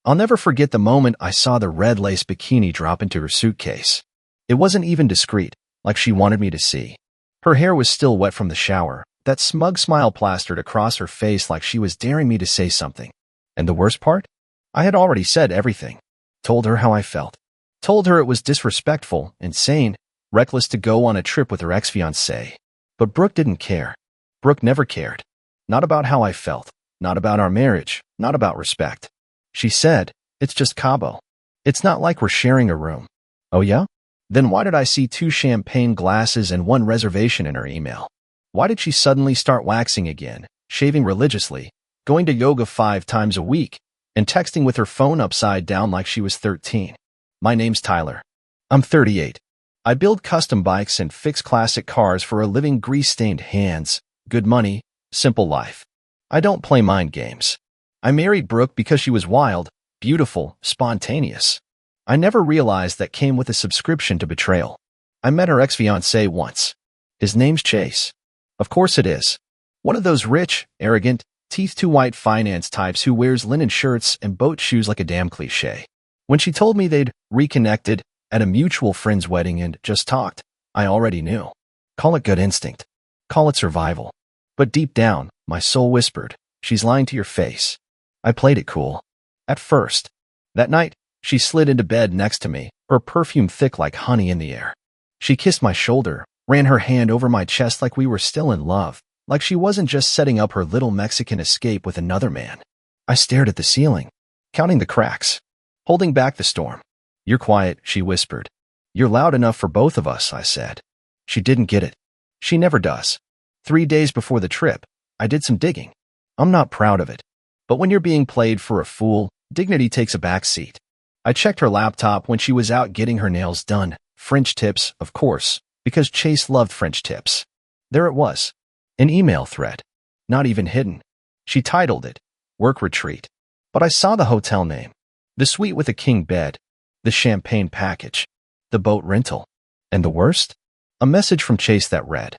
I'll never forget the moment I saw the red lace bikini drop into her suitcase. It wasn't even discreet, like she wanted me to see. Her hair was still wet from the shower, that smug smile plastered across her face like she was daring me to say something. And the worst part? I had already said everything. Told her how I felt. Told her it was disrespectful, insane, reckless to go on a trip with her ex-fiancé. But Brooke didn't care. Brooke never cared. Not about how I felt. Not about our marriage. Not about respect. She said, "It's just Cabo. It's not like we're sharing a room." Oh yeah? Then why did I see 2 champagne glasses and 1 reservation in her email? Why did she suddenly start waxing again, shaving religiously, going to yoga 5 times a week, and texting with her phone upside down like she was 13? My name's Tyler. I'm 38. I build custom bikes and fix classic cars for a living, grease-stained hands, good money, simple life. I don't play mind games. I married Brooke because she was wild, beautiful, spontaneous. I never realized that came with a subscription to betrayal. I met her ex-fiancé once. His name's Chase. Of course it is. One of those rich, arrogant, teeth-too-white finance types who wears linen shirts and boat shoes like a damn cliché. When she told me they'd reconnected at a mutual friend's wedding and just talked, I already knew. Call it gut instinct. Call it survival. But deep down, my soul whispered, "She's lying to your face." I played it cool. At first. That night, she slid into bed next to me, her perfume thick like honey in the air. She kissed my shoulder, ran her hand over my chest like we were still in love, like she wasn't just setting up her little Mexican escape with another man. I stared at the ceiling, counting the cracks, holding back the storm. "You're quiet," she whispered. "You're loud enough for both of us," I said. She didn't get it. She never does. 3 days before the trip, I did some digging. I'm not proud of it. But when you're being played for a fool, dignity takes a back seat. I checked her laptop when she was out getting her nails done. French tips, of course, because Chase loved French tips. There it was. An email thread. Not even hidden. She titled it, "Work Retreat." But I saw the hotel name. The suite with a king bed. The champagne package. The boat rental. And the worst? A message from Chase that read,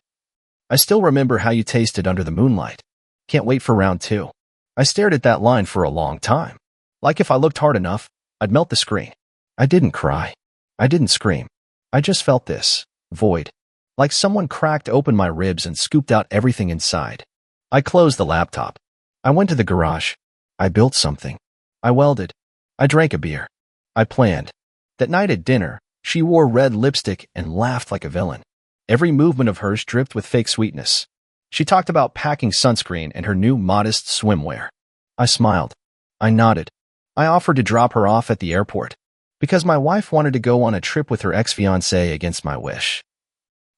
"I still remember how you tasted under the moonlight. Can't wait for round 2. I stared at that line for a long time. Like if I looked hard enough, I'd melt the screen. I didn't cry. I didn't scream. I just felt this void. Like someone cracked open my ribs and scooped out everything inside. I closed the laptop. I went to the garage. I built something. I welded. I drank a beer. I planned. That night at dinner, she wore red lipstick and laughed like a villain. Every movement of hers dripped with fake sweetness. She talked about packing sunscreen and her new modest swimwear. I smiled. I nodded. I offered to drop her off at the airport because my wife wanted to go on a trip with her ex-fiancé against my wish.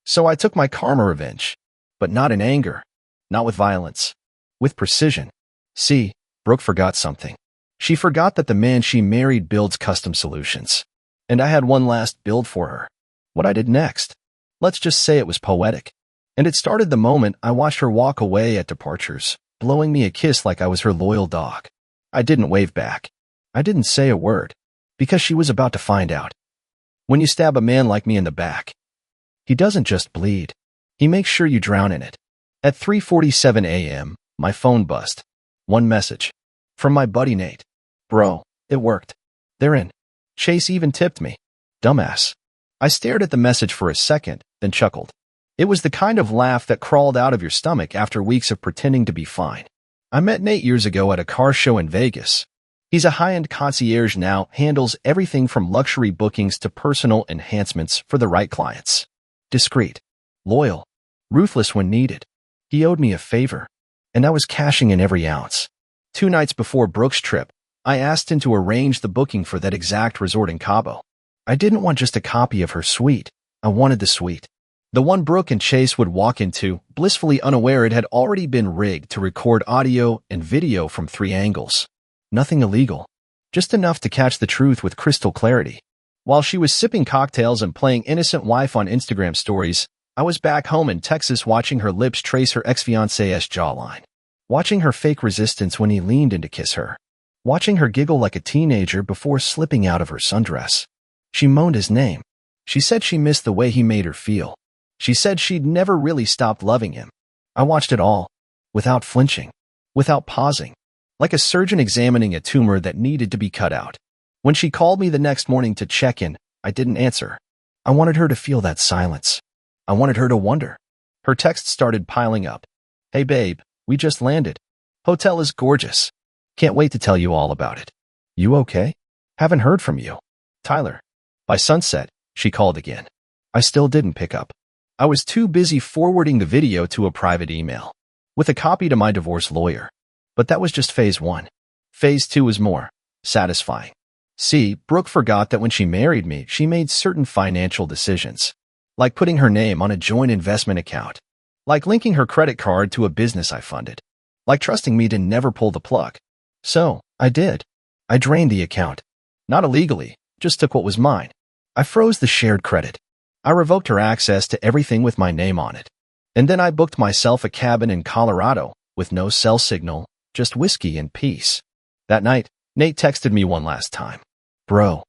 So I took my karma revenge, but not in anger, not with violence, with precision. See, Brooke forgot something. She forgot that the man she married builds custom solutions. And I had one last build for her. What I did next. Let's just say it was poetic. And it started the moment I watched her walk away at departures, blowing me a kiss like I was her loyal dog. I didn't wave back. I didn't say a word, because she was about to find out. When you stab a man like me in the back, he doesn't just bleed. He makes sure you drown in it. At 3:47 a.m., my phone buzzed. One message. From my buddy Nate. "Bro, it worked. They're in." Chase even tipped me. Dumbass. I stared at the message for a second, then chuckled. It was the kind of laugh that crawled out of your stomach after weeks of pretending to be fine. I met Nate years ago at a car show in Vegas. He's a high-end concierge now, handles everything from luxury bookings to personal enhancements for the right clients. Discreet, loyal, ruthless when needed. He owed me a favor, and I was cashing in every ounce. 2 nights before Brooke's trip, I asked him to arrange the booking for that exact resort in Cabo. I didn't want just a copy of her suite. I wanted the suite. The one Brooke and Chase would walk into, blissfully unaware it had already been rigged to record audio and video from 3 angles. Nothing illegal. Just enough to catch the truth with crystal clarity. While she was sipping cocktails and playing innocent wife on Instagram stories, I was back home in Texas watching her lips trace her ex-fiancé's jawline. Watching her fake resistance when he leaned in to kiss her. Watching her giggle like a teenager before slipping out of her sundress. She moaned his name. She said she missed the way he made her feel. She said she'd never really stopped loving him. I watched it all, without flinching, without pausing, like a surgeon examining a tumor that needed to be cut out. When she called me the next morning to check in, I didn't answer. I wanted her to feel that silence. I wanted her to wonder. Her texts started piling up. Hey babe, we just landed. Hotel is gorgeous. Can't wait to tell you all about it. You okay? Haven't heard from you. Tyler. By sunset, she called again. I still didn't pick up. I was too busy forwarding the video to a private email, with a copy to my divorce lawyer. But that was just phase 1. Phase 2 was more satisfying. See, Brooke forgot that when she married me, she made certain financial decisions, like putting her name on a joint investment account, like linking her credit card to a business I funded, like trusting me to never pull the plug. So, I did. I drained the account. Not illegally, just took what was mine. I froze the shared credit. I revoked her access to everything with my name on it. And then I booked myself a cabin in Colorado with no cell signal, just whiskey and peace. That night, Nate texted me one last time. Bro.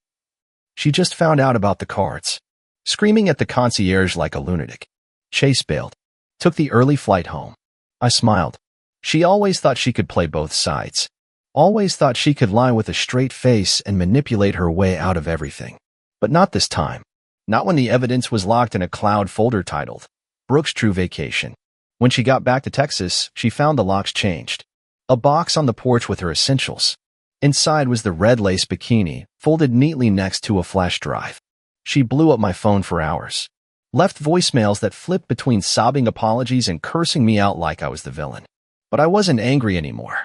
She just found out about the cards. Screaming at the concierge like a lunatic. Chase bailed. Took the early flight home. I smiled. She always thought she could play both sides. Always thought she could lie with a straight face and manipulate her way out of everything. But not this time. Not when the evidence was locked in a cloud folder titled Brooke's True Vacation. When she got back to Texas, she found the locks changed. A box on the porch with her essentials. Inside was the red lace bikini, folded neatly next to a flash drive. She blew up my phone for hours. Left voicemails that flipped between sobbing apologies and cursing me out like I was the villain. But I wasn't angry anymore.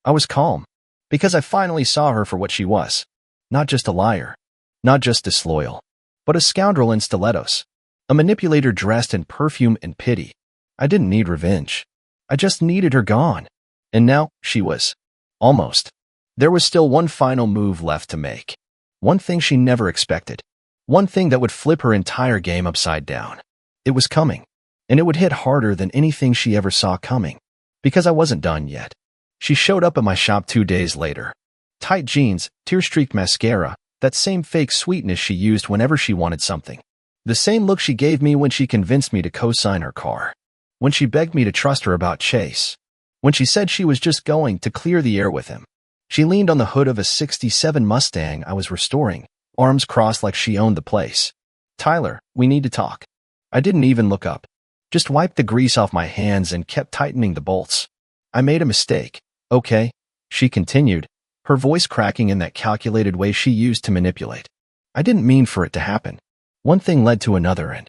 I was calm. Because I finally saw her for what she was. Not just a liar. Not just disloyal. But a scoundrel in stilettos. A manipulator dressed in perfume and pity. I didn't need revenge. I just needed her gone. And now, she was. Almost. There was still one final move left to make. One thing she never expected. One thing that would flip her entire game upside down. It was coming. And it would hit harder than anything she ever saw coming. Because I wasn't done yet. She showed up at my shop 2 days later. Tight jeans, tear-streaked mascara, that same fake sweetness she used whenever she wanted something. The same look she gave me when she convinced me to co-sign her car. When she begged me to trust her about Chase. When she said she was just going to clear the air with him. She leaned on the hood of a '67 Mustang I was restoring, arms crossed like she owned the place. Tyler, we need to talk. I didn't even look up. Just wiped the grease off my hands and kept tightening the bolts. I made a mistake. Okay, she continued, her voice cracking in that calculated way she used to manipulate. I didn't mean for it to happen. One thing led to another and...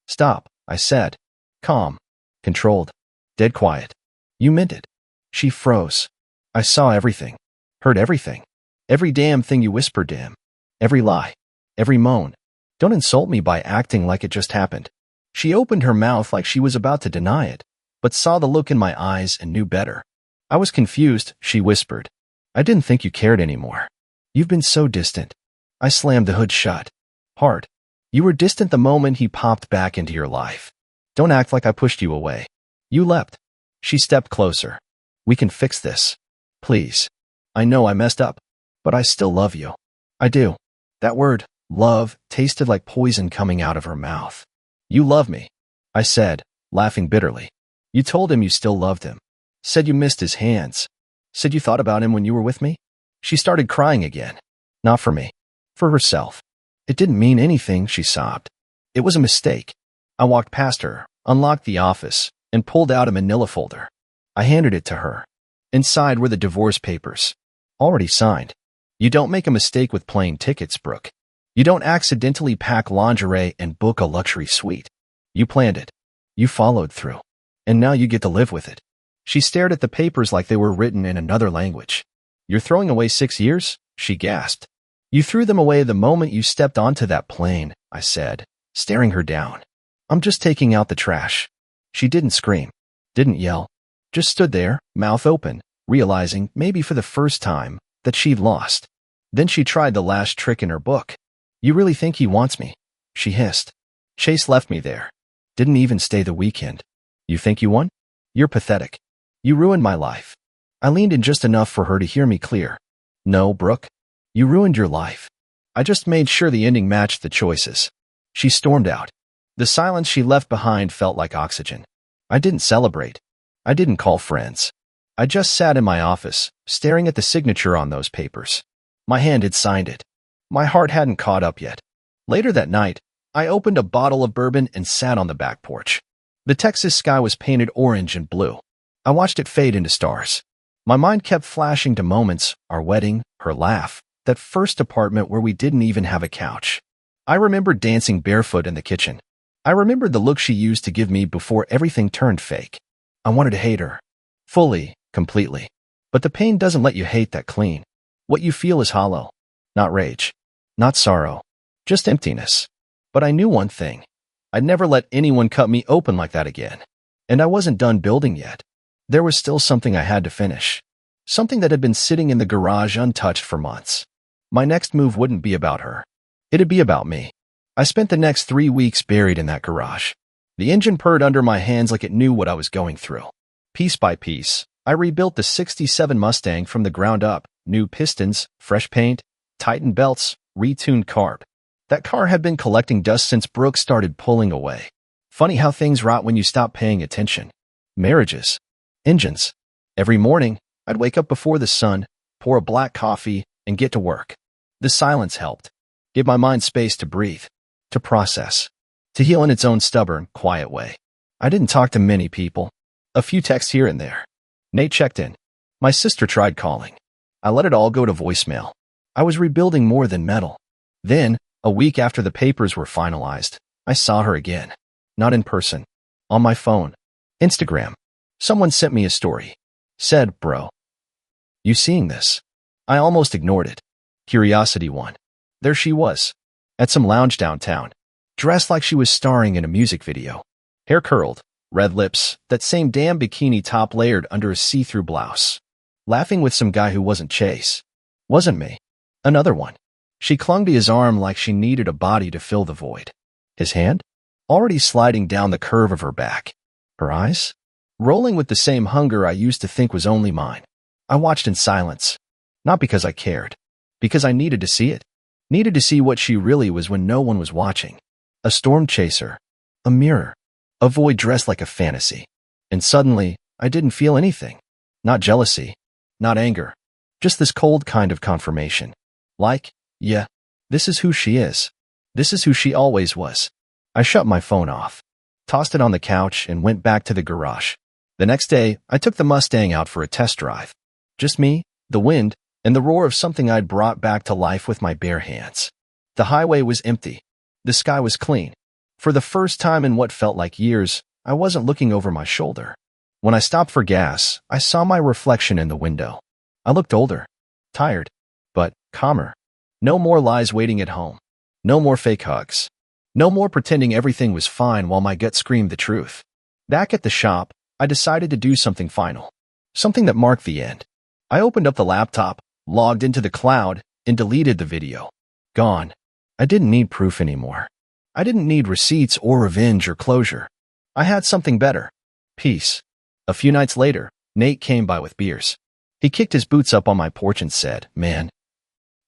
Stop, I said. Calm. Controlled. Dead quiet. You meant it. She froze. I saw everything. Heard everything. Every damn thing you whispered to him. Every lie. Every moan. Don't insult me by acting like it just happened. She opened her mouth like she was about to deny it, but saw the look in my eyes and knew better. I was confused, she whispered. I didn't think you cared anymore. You've been so distant. I slammed the hood shut. Hard. You were distant the moment he popped back into your life. Don't act like I pushed you away. You leapt. She stepped closer. We can fix this. Please. I know I messed up, but I still love you. I do. That word, love, tasted like poison coming out of her mouth. You love me, I said, laughing bitterly. You told him you still loved him. Said you missed his hands. Said you thought about him when you were with me. She started crying again. Not for me. For herself. It didn't mean anything, she sobbed. It was a mistake. I walked past her, unlocked the office, and pulled out a manila folder. I handed it to her. Inside were the divorce papers. Already signed. You don't make a mistake with plane tickets, Brooke. You don't accidentally pack lingerie and book a luxury suite. You planned it. You followed through. And now you get to live with it. She stared at the papers like they were written in another language. You're throwing away 6 years? She gasped. You threw them away the moment you stepped onto that plane, I said, staring her down. I'm just taking out the trash. She didn't scream. Didn't yell. Just stood there, mouth open, realizing, maybe for the first time, that she'd lost. Then she tried the last trick in her book. You really think he wants me? She hissed. Chase left me there. Didn't even stay the weekend. You think you won? You're pathetic. You ruined my life. I leaned in just enough for her to hear me clear. No, Brooke. You ruined your life. I just made sure the ending matched the choices. She stormed out. The silence she left behind felt like oxygen. I didn't celebrate. I didn't call friends. I just sat in my office, staring at the signature on those papers. My hand had signed it. My heart hadn't caught up yet. Later that night, I opened a bottle of bourbon and sat on the back porch. The Texas sky was painted orange and blue. I watched it fade into stars. My mind kept flashing to moments, our wedding, her laugh, that first apartment where we didn't even have a couch. I remembered dancing barefoot in the kitchen. I remembered the look she used to give me before everything turned fake. I wanted to hate her. Fully, completely. But the pain doesn't let you hate that clean. What you feel is hollow. Not rage. Not sorrow. Just emptiness. But I knew one thing. I'd never let anyone cut me open like that again. And I wasn't done building yet. There was still something I had to finish. Something that had been sitting in the garage untouched for months. My next move wouldn't be about her. It'd be about me. I spent the next 3 weeks buried in that garage. The engine purred under my hands like it knew what I was going through. Piece by piece, I rebuilt the '67 Mustang from the ground up. New pistons, fresh paint, tightened belts, retuned carb. That car had been collecting dust since Brooke started pulling away. Funny how things rot when you stop paying attention. Marriages. Engines. Every morning, I'd wake up before the sun, pour a black coffee, and get to work. The silence helped. Give my mind space to breathe, to process, to heal in its own stubborn, quiet way. I didn't talk to many people. A few texts here and there. Nate checked in. My sister tried calling. I let it all go to voicemail. I was rebuilding more than metal. Then, a week after the papers were finalized, I saw her again. Not in person. On my phone. Instagram. Someone sent me a story. Said, bro. You seeing this? I almost ignored it. Curiosity won. There she was. At some lounge downtown. Dressed like she was starring in a music video. Hair curled. Red lips. That same damn bikini top layered under a see-through blouse. Laughing with some guy who wasn't Chase. Wasn't me. Another one. She clung to his arm like she needed a body to fill the void. His hand? Already sliding down the curve of her back. Her eyes? Rolling with the same hunger I used to think was only mine. I watched in silence. Not because I cared. Because I needed to see it. Needed to see what she really was when no one was watching. A storm chaser. A mirror. A void dressed like a fantasy. And suddenly, I didn't feel anything. Not jealousy. Not anger. Just this cold kind of confirmation. Like, yeah, this is who she is. This is who she always was. I shut my phone off. Tossed it on the couch and went back to the garage. The next day, I took the Mustang out for a test drive. Just me, the wind, and the roar of something I'd brought back to life with my bare hands. The highway was empty. The sky was clean. For the first time in what felt like years, I wasn't looking over my shoulder. When I stopped for gas, I saw my reflection in the window. I looked older, tired, but calmer. No more lies waiting at home. No more fake hugs. No more pretending everything was fine while my gut screamed the truth. Back at the shop, I decided to do something final. Something that marked the end. I opened up the laptop, logged into the cloud, and deleted the video. Gone. I didn't need proof anymore. I didn't need receipts or revenge or closure. I had something better. Peace. A few nights later, Nate came by with beers. He kicked his boots up on my porch and said, "Man,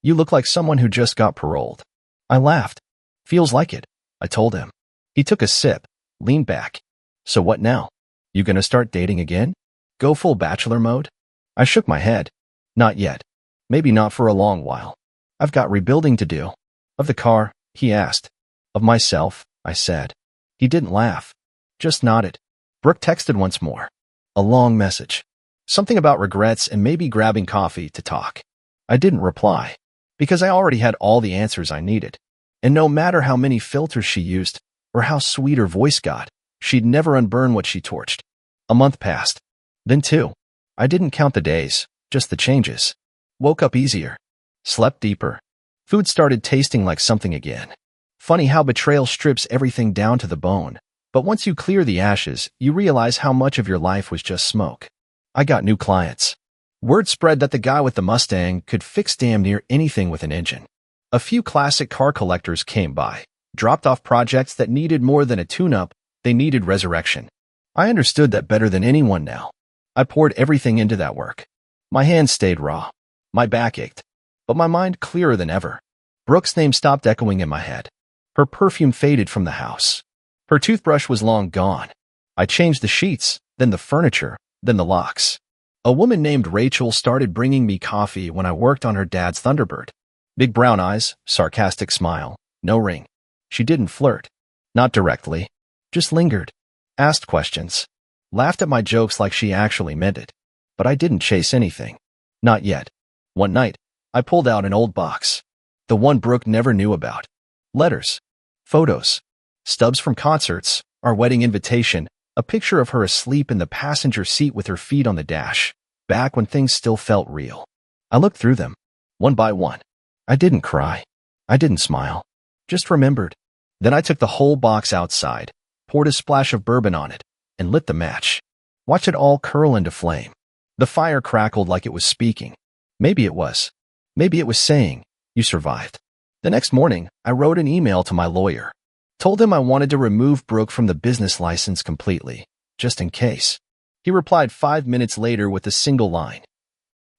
you look like someone who just got paroled." I laughed. "Feels like it," I told him. He took a sip, leaned back. "So what now? You gonna start dating again? Go full bachelor mode?" I shook my head. "Not yet. Maybe not for a long while. I've got rebuilding to do." "Of the car?" he asked. "Of myself," I said. He didn't laugh. Just nodded. Brooke texted once more. A long message. Something about regrets and maybe grabbing coffee to talk. I didn't reply, because I already had all the answers I needed. And no matter how many filters she used, or how sweet her voice got, she'd never unburn what she torched. A month passed. Then 2. I didn't count the days, just the changes. Woke up easier. Slept deeper. Food started tasting like something again. Funny how betrayal strips everything down to the bone. But once you clear the ashes, you realize how much of your life was just smoke. I got new clients. Word spread that the guy with the Mustang could fix damn near anything with an engine. A few classic car collectors came by, dropped off projects that needed more than a tune-up, they needed resurrection. I understood that better than anyone now. I poured everything into that work. My hands stayed raw. My back ached. But my mind clearer than ever. Brooke's name stopped echoing in my head. Her perfume faded from the house. Her toothbrush was long gone. I changed the sheets, then the furniture, then the locks. A woman named Rachel started bringing me coffee when I worked on her dad's Thunderbird. Big brown eyes, sarcastic smile, no ring. She didn't flirt. Not directly. Just lingered. Asked questions. Laughed at my jokes like she actually meant it. But I didn't chase anything. Not yet. One night, I pulled out an old box. The one Brooke never knew about. Letters. Photos. Stubs from concerts. Our wedding invitation. A picture of her asleep in the passenger seat with her feet on the dash. Back when things still felt real. I looked through them. One by one. I didn't cry. I didn't smile. Just remembered. Then I took the whole box outside, poured a splash of bourbon on it, and lit the match. Watched it all curl into flame. The fire crackled like it was speaking. Maybe it was. Maybe it was saying, "You survived." The next morning, I wrote an email to my lawyer. Told him I wanted to remove Brooke from the business license completely, just in case. He replied 5 minutes later with a single line.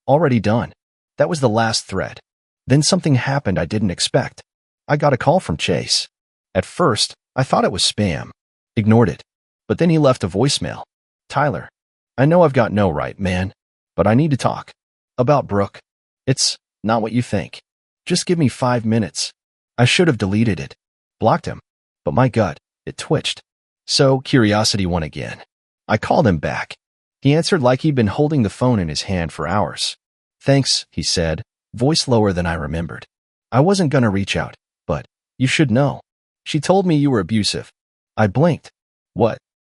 Already done. That was the last thread. Then something happened I didn't expect. I got a call from Chase. At first, I thought it was spam. Ignored it. But then he left a voicemail. "Tyler, I know I've got no right, man, but I need to talk. About Brooke. It's not what you think. Just give me 5 minutes." I should have deleted it. Blocked him. But my gut, it twitched. So curiosity won again. I called him back. He answered like he'd been holding the phone in his hand for hours. "Thanks," he said, voice lower than I remembered. "I wasn't gonna reach out, but you should know. She told me you were abusive." I blinked. "What?"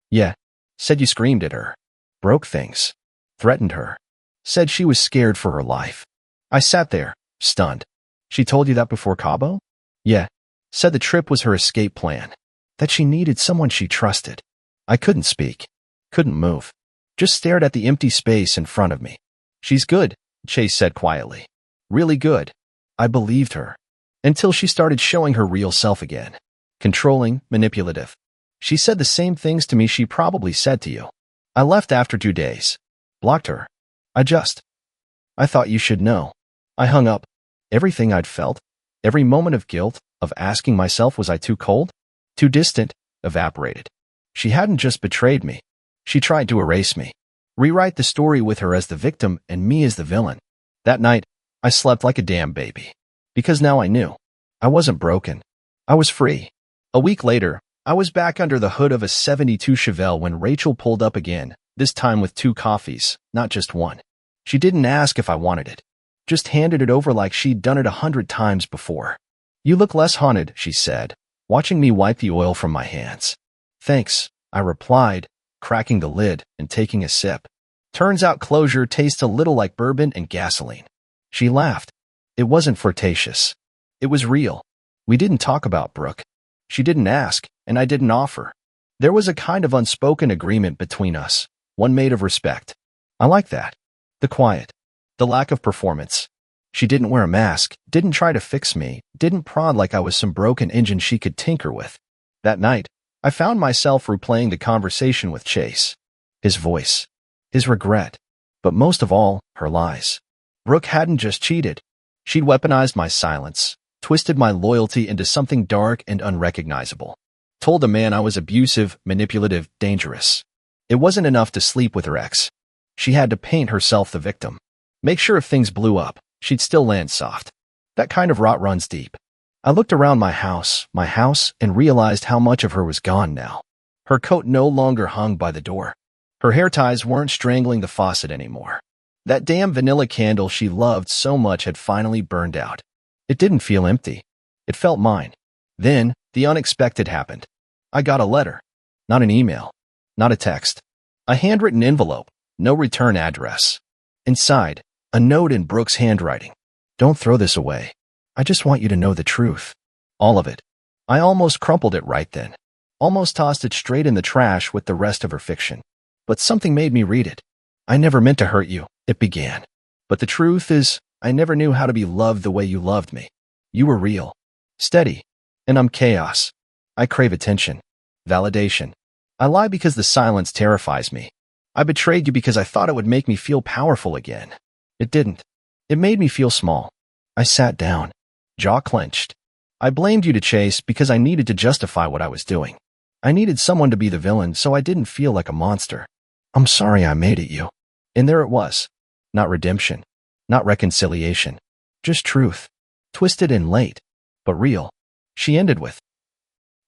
"Yeah. Said you screamed at her. Broke things. Threatened her. Said she was scared for her life." I sat there, stunned. "She told you that before Cabo?" "Yeah. Said the trip was her escape plan. That she needed someone she trusted." I couldn't speak. Couldn't move. Just stared at the empty space in front of me. "She's good," Chase said quietly. "Really good." I believed her. Until she started showing her real self again. Controlling, manipulative. She said the same things to me she probably said to you. I left after 2 days. Blocked her. I thought you should know. I hung up. Everything I'd felt, every moment of guilt, of asking myself was I too cold, too distant, evaporated. She hadn't just betrayed me. She tried to erase me. Rewrite the story with her as the victim and me as the villain. That night, I slept like a damn baby. Because now I knew. I wasn't broken. I was free. A week later, I was back under the hood of a '72 Chevelle when Rachel pulled up again, this time with 2 coffees, not just one. She didn't ask if I wanted it. Just handed it over like she'd done it 100 times before. "You look less haunted," she said, watching me wipe the oil from my hands. "Thanks," I replied, cracking the lid and taking a sip. Turns out closure tastes a little like bourbon and gasoline. She laughed. It wasn't flirtatious. It was real. We didn't talk about Brooke. She didn't ask, and I didn't offer. There was a kind of unspoken agreement between us, one made of respect. I like that. The quiet. The lack of performance. She didn't wear a mask, didn't try to fix me, didn't prod like I was some broken engine she could tinker with. That night, I found myself replaying the conversation with Chase. His voice. His regret. But most of all, her lies. Brooke hadn't just cheated. She'd weaponized my silence, twisted my loyalty into something dark and unrecognizable. Told a man I was abusive, manipulative, dangerous. It wasn't enough to sleep with her ex. She had to paint herself the victim. Make sure if things blew up, she'd still land soft. That kind of rot runs deep. I looked around my house, and realized how much of her was gone now. Her coat no longer hung by the door. Her hair ties weren't strangling the faucet anymore. That damn vanilla candle she loved so much had finally burned out. It didn't feel empty. It felt mine. Then, the unexpected happened. I got a letter. Not an email. Not a text. A handwritten envelope. No return address. Inside, a note in Brooke's handwriting. "Don't throw this away. I just want you to know the truth. All of it." I almost crumpled it right then. Almost tossed it straight in the trash with the rest of her fiction. But something made me read it. "I never meant to hurt you," it began. "But the truth is, I never knew how to be loved the way you loved me. You were real. Steady. And I'm chaos. I crave attention. Validation. I lie because the silence terrifies me. I betrayed you because I thought it would make me feel powerful again. It didn't. It made me feel small." I sat down. Jaw clenched. I blamed you to Chase because I needed to justify what I was doing. I needed someone to be the villain so I didn't feel like a monster. "I'm sorry I made it you." And there it was. Not redemption. Not reconciliation. Just truth. Twisted and late, but real. She ended with,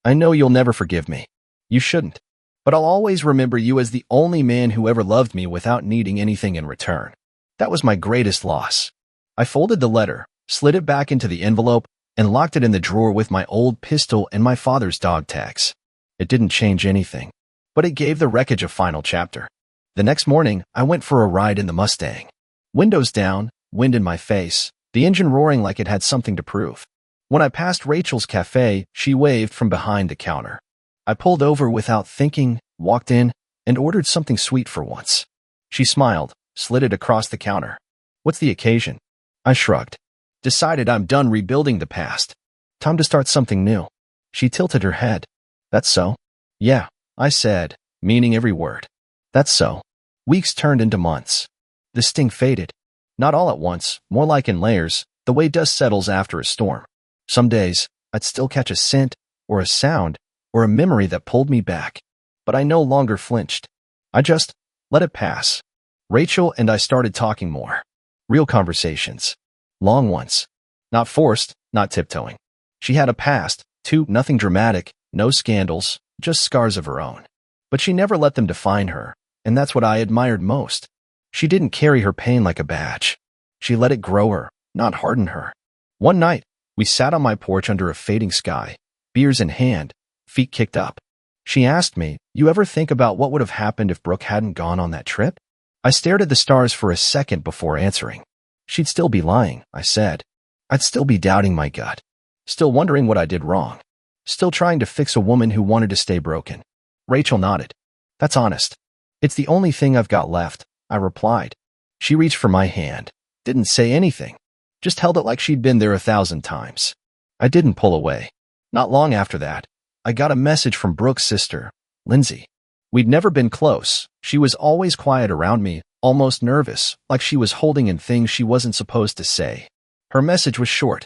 "I know you'll never forgive me. You shouldn't. But I'll always remember you as the only man who ever loved me without needing anything in return." That was my greatest loss. I folded the letter, slid it back into the envelope, and locked it in the drawer with my old pistol and my father's dog tags. It didn't change anything, but it gave the wreckage a final chapter. The next morning, I went for a ride in the Mustang. Windows down, wind in my face, the engine roaring like it had something to prove. When I passed Rachel's cafe, she waved from behind the counter. I pulled over without thinking, walked in, and ordered something sweet for once. She smiled, slid it across the counter. "What's the occasion?" I shrugged. Decided I'm done rebuilding the past. Time to start something new. She tilted her head. "That's so?" "Yeah," I said, meaning every word. "That's so." Weeks turned into months. The sting faded. Not all at once, more like in layers, the way dust settles after a storm. Some days, I'd still catch a scent, or a sound, or a memory that pulled me back. But I no longer flinched. I just let it pass. Rachel and I started talking more. Real conversations. Long ones. Not forced, not tiptoeing. She had a past, too, nothing dramatic, no scandals, just scars of her own. But she never let them define her, and that's what I admired most. She didn't carry her pain like a badge. She let it grow her, not harden her. One night, we sat on my porch under a fading sky, beers in hand, feet kicked up. She asked me, "You ever think about what would have happened if Brooke hadn't gone on that trip?" I stared at the stars for a second before answering. "She'd still be lying," I said. "I'd still be doubting my gut. Still wondering what I did wrong. Still trying to fix a woman who wanted to stay broken." Rachel nodded. "That's honest. It's the only thing I've got left," I replied. She reached for my hand. Didn't say anything. Just held it like she'd been there 1,000 times. I didn't pull away. Not long after that, I got a message from Brooke's sister, Lindsay. We'd never been close. She was always quiet around me, almost nervous, like she was holding in things she wasn't supposed to say. Her message was short.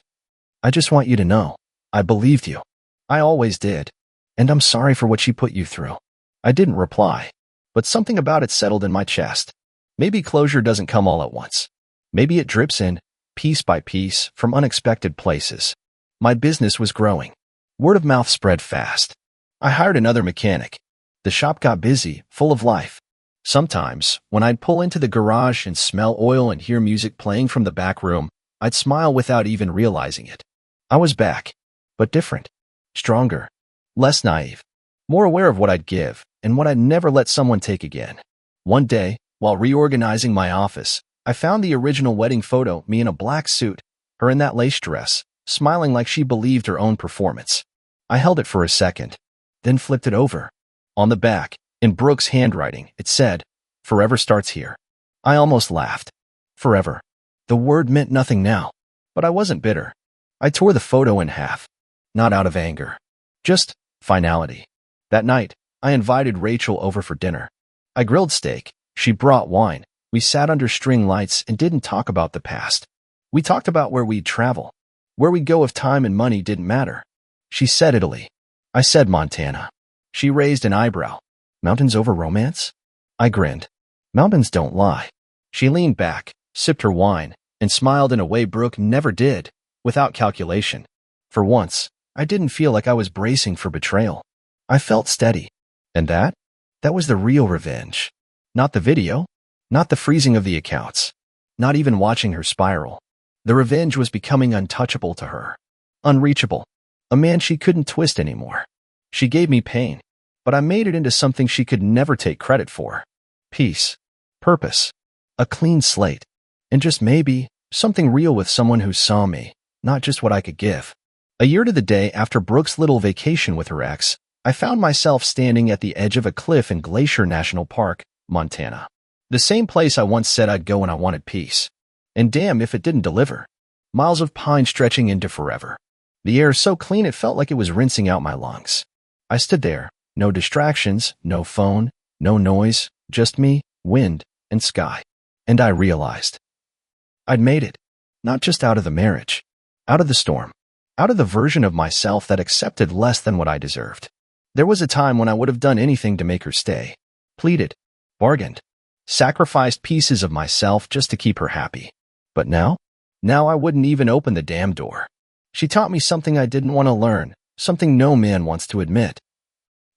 "I just want you to know, I believed you. I always did. And I'm sorry for what she put you through." I didn't reply, but something about it settled in my chest. Maybe closure doesn't come all at once. Maybe it drips in, piece by piece, from unexpected places. My business was growing. Word of mouth spread fast. I hired another mechanic. The shop got busy, full of life. Sometimes, when I'd pull into the garage and smell oil and hear music playing from the back room, I'd smile without even realizing it. I was back, but different, stronger, less naive, more aware of what I'd give and what I'd never let someone take again. One day, while reorganizing my office, I found the original wedding photo, me in a black suit, her in that lace dress, smiling like she believed her own performance. I held it for a second, then flipped it over. On the back, in Brooke's handwriting, it said, "Forever starts here." I almost laughed. Forever. The word meant nothing now, but I wasn't bitter. I tore the photo in half, not out of anger, just finality. That night, I invited Rachel over for dinner. I grilled steak. She brought wine. We sat under string lights and didn't talk about the past. We talked about where we'd travel, where we'd go if time and money didn't matter. She said Italy. I said Montana. She raised an eyebrow. Mountains over romance? I grinned. Mountains don't lie. She leaned back, sipped her wine, and smiled in a way Brooke never did, without calculation. For once, I didn't feel like I was bracing for betrayal. I felt steady. And that was the real revenge. Not the video, not the freezing of the accounts, not even watching her spiral. The revenge was becoming untouchable to her. Unreachable. A man she couldn't twist anymore. She gave me pain, but I made it into something she could never take credit for. Peace. Purpose. A clean slate. And just maybe, something real with someone who saw me, not just what I could give. A year to the day after Brooke's little vacation with her ex, I found myself standing at the edge of a cliff in Glacier National Park, Montana. The same place I once said I'd go when I wanted peace. And damn if it didn't deliver. Miles of pine stretching into forever. The air so clean it felt like it was rinsing out my lungs. I stood there, no distractions, no phone, no noise, just me, wind, and sky. And I realized I'd made it. Not just out of the marriage, out of the storm, out of the version of myself that accepted less than what I deserved. There was a time when I would have done anything to make her stay. Pleaded, bargained, sacrificed pieces of myself just to keep her happy. But now? Now I wouldn't even open the damn door. She taught me something I didn't want to learn, something no man wants to admit.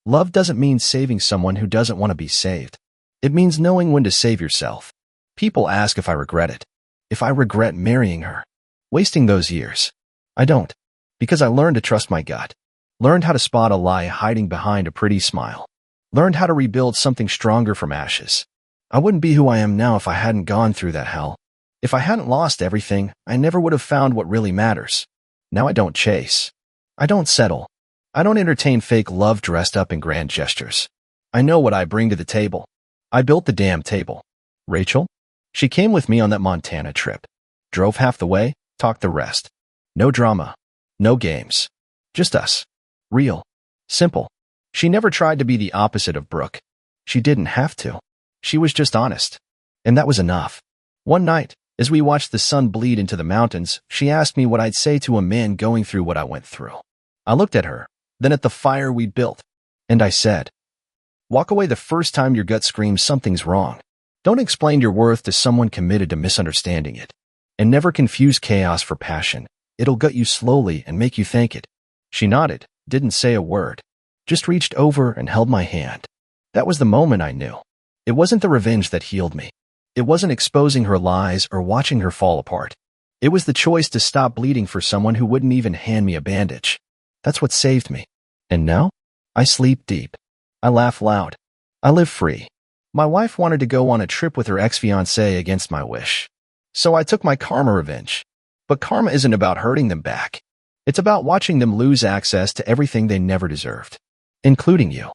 Love doesn't mean saving someone who doesn't want to be saved. It means knowing when to save yourself. People ask if I regret it. If I regret marrying her. Wasting those years. I don't. Because I learned to trust my gut. Learned how to spot a lie hiding behind a pretty smile. Learned how to rebuild something stronger from ashes. I wouldn't be who I am now if I hadn't gone through that hell. If I hadn't lost everything, I never would have found what really matters. Now I don't chase. I don't settle. I don't entertain fake love dressed up in grand gestures. I know what I bring to the table. I built the damn table. Rachel? She came with me on that Montana trip. Drove half the way, talked the rest. No drama. No games. Just us. Real. Simple. She never tried to be the opposite of Brooke. She didn't have to. She was just honest. And that was enough. One night, as we watched the sun bleed into the mountains, she asked me what I'd say to a man going through what I went through. I looked at her, then at the fire we'd built, and I said, walk away the first time your gut screams something's wrong. Don't explain your worth to someone committed to misunderstanding it. And never confuse chaos for passion. It'll gut you slowly and make you think it. She nodded, didn't say a word, just reached over and held my hand. That was the moment I knew. It wasn't the revenge that healed me. It wasn't exposing her lies or watching her fall apart. It was the choice to stop bleeding for someone who wouldn't even hand me a bandage. That's what saved me. And now? I sleep deep. I laugh loud. I live free. My wife wanted to go on a trip with her ex-fiancé against my wish. So I took my karma revenge. But karma isn't about hurting them back. It's about watching them lose access to everything they never deserved. Including you.